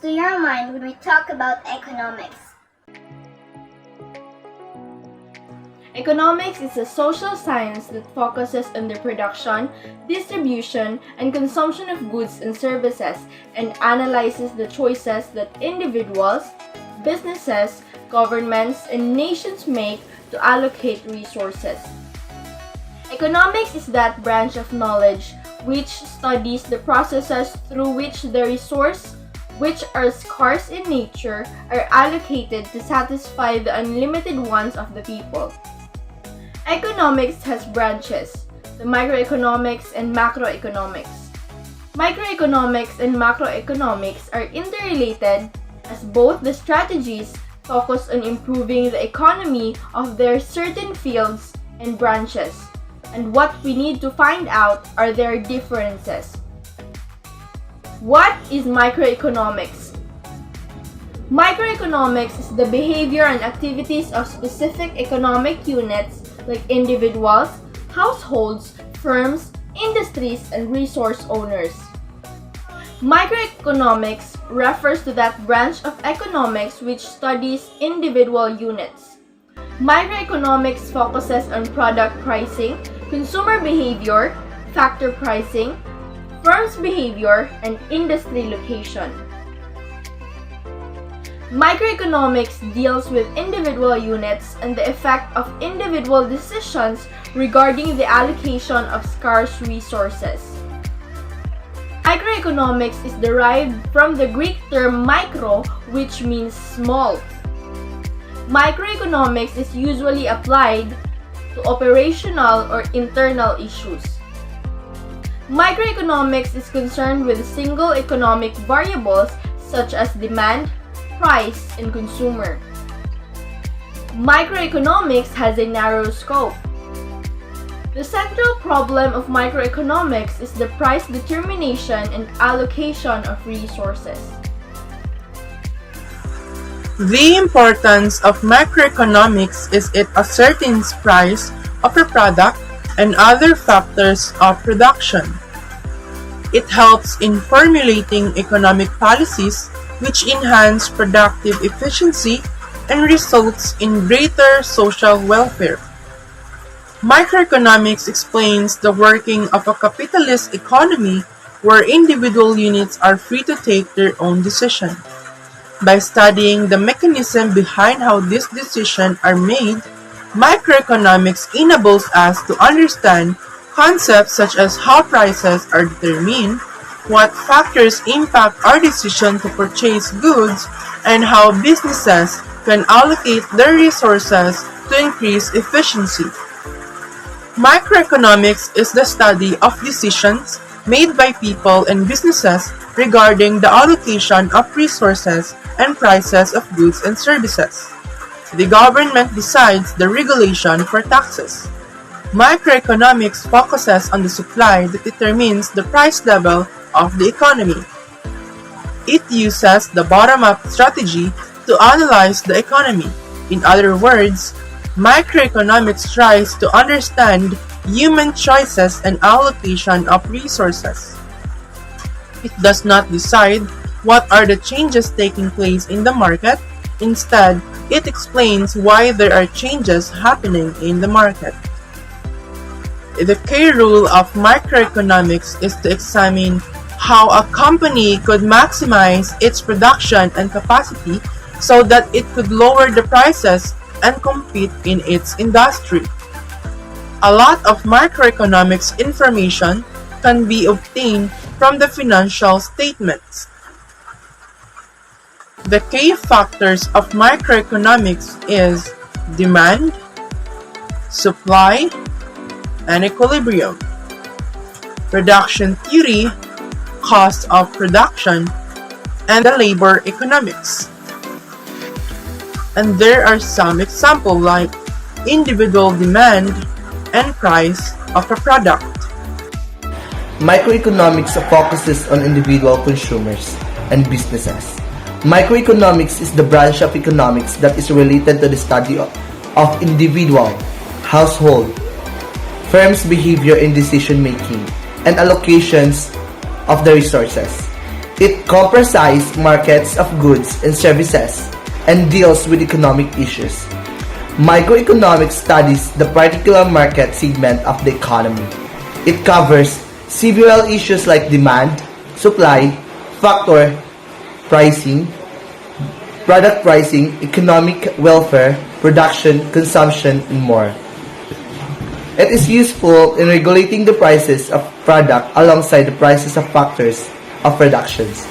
to your mind when we talk about economics? Economics is a social science that focuses on the production, distribution, and consumption of goods and services and analyzes the choices that individuals, businesses, governments, and nations make to allocate resources. Economics is that branch of knowledge which studies the processes through which the resources, which are scarce in nature, are allocated to satisfy the unlimited wants of the people. Economics has branches, the microeconomics and macroeconomics. Microeconomics and macroeconomics are interrelated as both the strategies focus on improving the economy of their certain fields and branches, and what we need to find out are their differences. What is microeconomics? Microeconomics is the behavior and activities of specific economic units like individuals, households, firms, industries, and resource owners. Microeconomics refers to that branch of economics which studies individual units. Microeconomics focuses on product pricing, consumer behavior, factor pricing, firms' behavior, and industry location. Microeconomics deals with individual units and the effect of individual decisions regarding the allocation of scarce resources. Microeconomics is derived from the Greek term micro, which means small. Microeconomics is usually applied to operational or internal issues. Microeconomics is concerned with single economic variables such as demand, price, and consumer. Microeconomics has a narrow scope. The central problem of microeconomics is the price determination and allocation of resources. The importance of macroeconomics is it ascertains price of a product and other factors of production. It helps in formulating economic policies which enhance productive efficiency and results in greater social welfare. Microeconomics explains the working of a capitalist economy where individual units are free to take their own decision. By studying the mechanism behind how these decisions are made, microeconomics enables us to understand concepts such as how prices are determined, what factors impact our decision to purchase goods, and how businesses can allocate their resources to increase efficiency. Microeconomics is the study of decisions made by people and businesses regarding the allocation of resources and prices of goods and services. The government decides the regulation for taxes. Microeconomics focuses on the supply that determines the price level of the economy. It uses the bottom-up strategy to analyze the economy. In other words, microeconomics tries to understand human choices and allocation of resources. It does not decide what are the changes taking place in the market. Instead, it explains why there are changes happening in the market. The key rule of microeconomics is to examine how a company could maximize its production and capacity so that it could lower the prices and compete in its industry. A lot of microeconomics information can be obtained from the financial statements. The key factors of microeconomics is demand, supply, and equilibrium. Production theory, cost of production, and the labor economics. And there are some examples like individual demand and price of a product. Microeconomics focuses on individual consumers and businesses. Microeconomics is the branch of economics that is related to the study of individual, household, firms' behavior in decision making, and allocations of the resources. It comprises markets of goods and services and deals with economic issues. Microeconomics studies the particular market segment of the economy. It covers several issues like demand, supply, factor, pricing, product pricing, economic welfare, production, consumption, and more. It is useful in regulating the prices of product alongside the prices of factors of productions,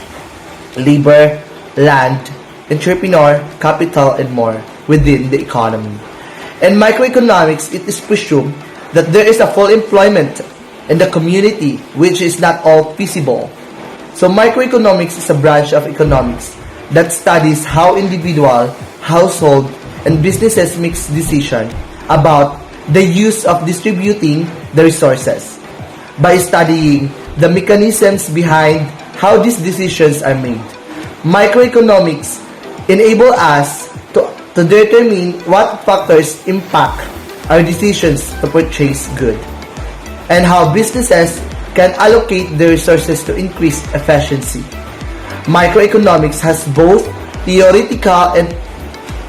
labor, land, entrepreneur, capital, and more within the economy. In microeconomics, it is presumed that there is a full employment in the community, which is not all feasible. So microeconomics is a branch of economics that studies how individual, household, and businesses make decisions about the use of distributing the resources. By studying the mechanisms behind how these decisions are made, microeconomics enable us to determine what factors impact our decisions to purchase goods, and how businesses can allocate their resources to increase efficiency. Microeconomics has both theoretical and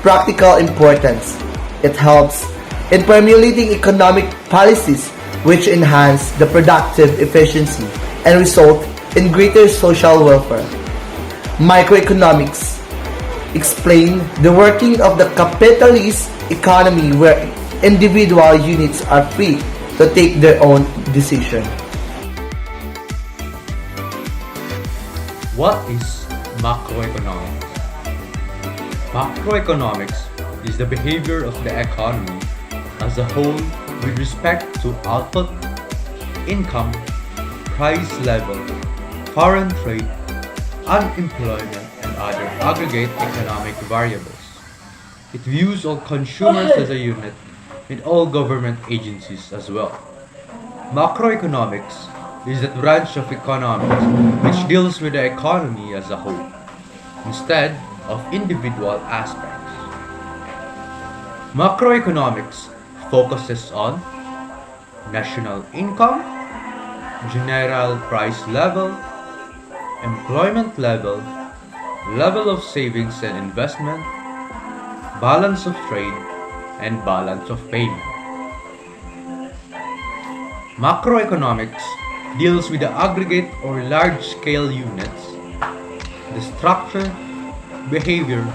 practical importance. It helps in formulating economic policies which enhance the productive efficiency and result in greater social welfare. Microeconomics explain the working of the capitalist economy where individual units are free to take their own decision. What is macroeconomics? Macroeconomics is the behavior of the economy as a whole with respect to output, income, price level, foreign trade, unemployment, and other aggregate economic variables. It views all consumers as a unit and all government agencies as well. Macroeconomics is that branch of economics which deals with the economy as a whole, instead of individual aspects. Macroeconomics focuses on national income, general price level, employment level, level of savings and investment, balance of trade, and balance of payment. Macroeconomics deals with the aggregate or large-scale units, the structure, behavior,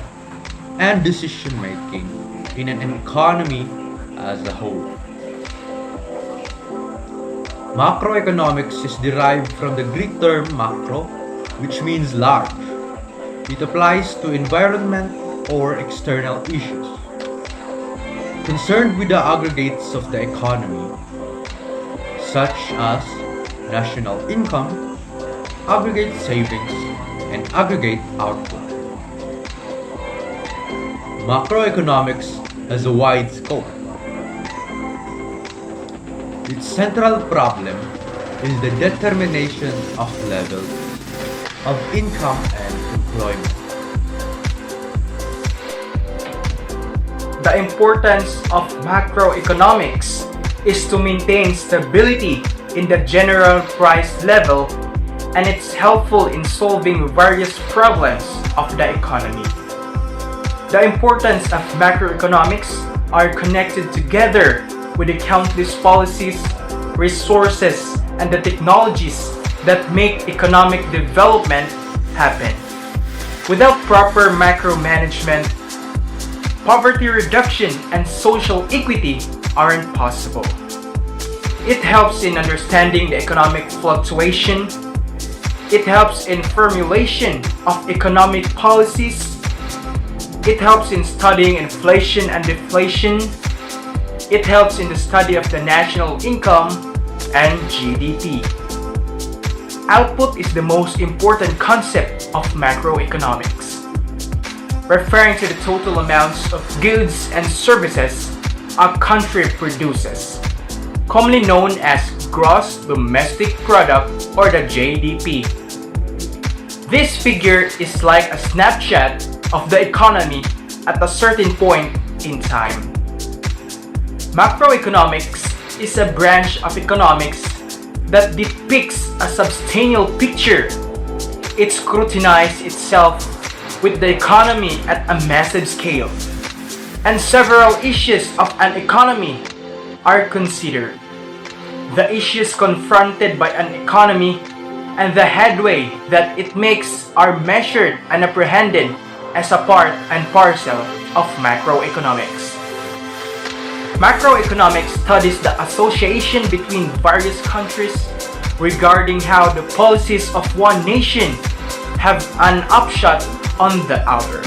and decision-making in an economy as a whole. Macroeconomics is derived from the Greek term macro, which means large. It applies to environment or external issues concerned with the aggregates of the economy, such as national income, aggregate savings, and aggregate output. Macroeconomics has a wide scope. Its central problem is the determination of levels of income and employment. The importance of macroeconomics is to maintain stability in the general price level, and it's helpful in solving various problems of the economy. The importance of macroeconomics are connected together with the countless policies, resources, and the technologies that make economic development happen. Without proper macro management, poverty reduction and social equity aren't possible. It helps in understanding the economic fluctuation. It helps in formulation of economic policies. It helps in studying inflation and deflation. It helps in the study of the national income and GDP. Output is the most important concept of macroeconomics, referring to the total amounts of goods and services a country produces, commonly known as gross domestic product or the GDP. This figure is like a snapshot of the economy at a certain point in time. Macroeconomics is a branch of economics that depicts a substantial picture it scrutinizes itself with the economy at a massive scale, and several issues of an economy are considered. The issues confronted by an economy and the headway that it makes are measured and apprehended as a part and parcel of macroeconomics. Macroeconomics studies the association between various countries regarding how the policies of one nation have an upshot on the other.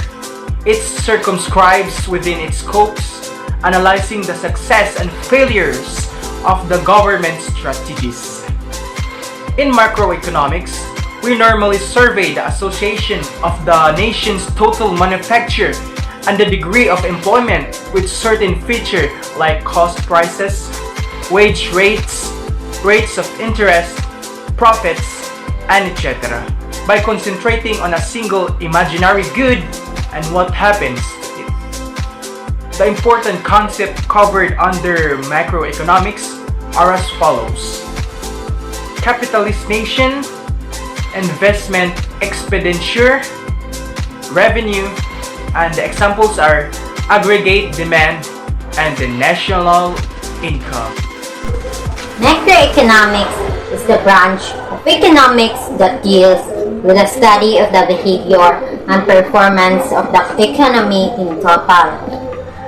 It circumscribes within its scopes, analyzing the success and failures of the government strategies. In macroeconomics, we normally survey the association of the nation's total manufacture and the degree of employment with certain features like cost prices, wage rates, rates of interest, profits, and etc. by concentrating on a single imaginary good and what happens to it. The important concepts covered under macroeconomics are as follows: capitalist nation, investment expenditure, revenue, and the examples are aggregate demand and the national income. Macroeconomics is the branch of economics that deals with the study of the behavior and performance of the economy in total.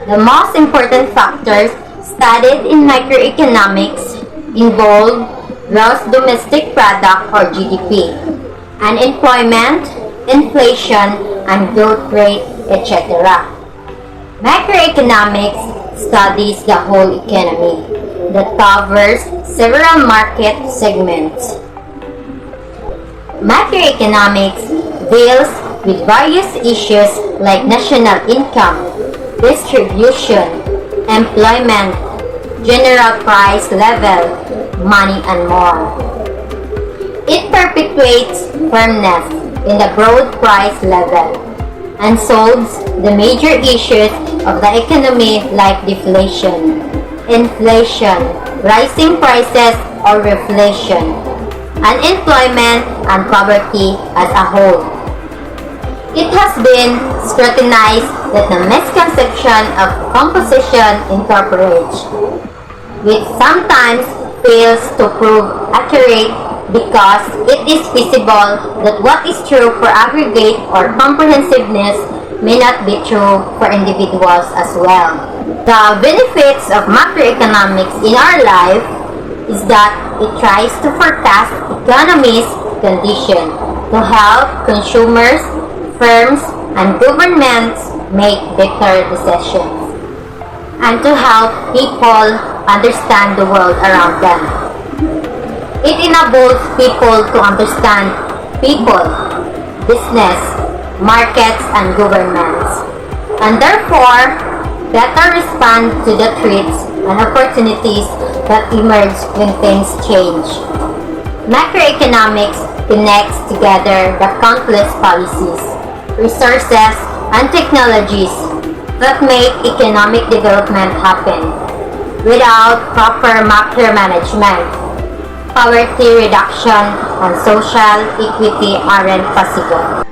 The most important factors studied in macroeconomics involve gross domestic product or GDP, unemployment, inflation, and growth rate, etc. Macroeconomics studies the whole economy that covers several market segments. Macroeconomics deals with various issues like national income, distribution, employment, general price level, money, and more. It perpetuates firmness in the broad price level and solves the major issues of the economy like deflation, inflation, rising prices or reflation, unemployment, and poverty as a whole. It has been scrutinized that the misconception of composition incorporates, which sometimes fails to prove accurate because it is feasible that what is true for aggregate or comprehensiveness may not be true for individuals as well. The benefits of macroeconomics in our life is that it tries to forecast economy's condition to help consumers, firms, and governments make better decisions, and to help people understand the world around them. It enables people to understand people, business, markets, and governments, and therefore better respond to the threats and opportunities that emerge when things change. Macroeconomics connects together the countless policies, resources, and technologies that make economic development happen. Without proper macro management, poverty reduction and social equity aren't possible.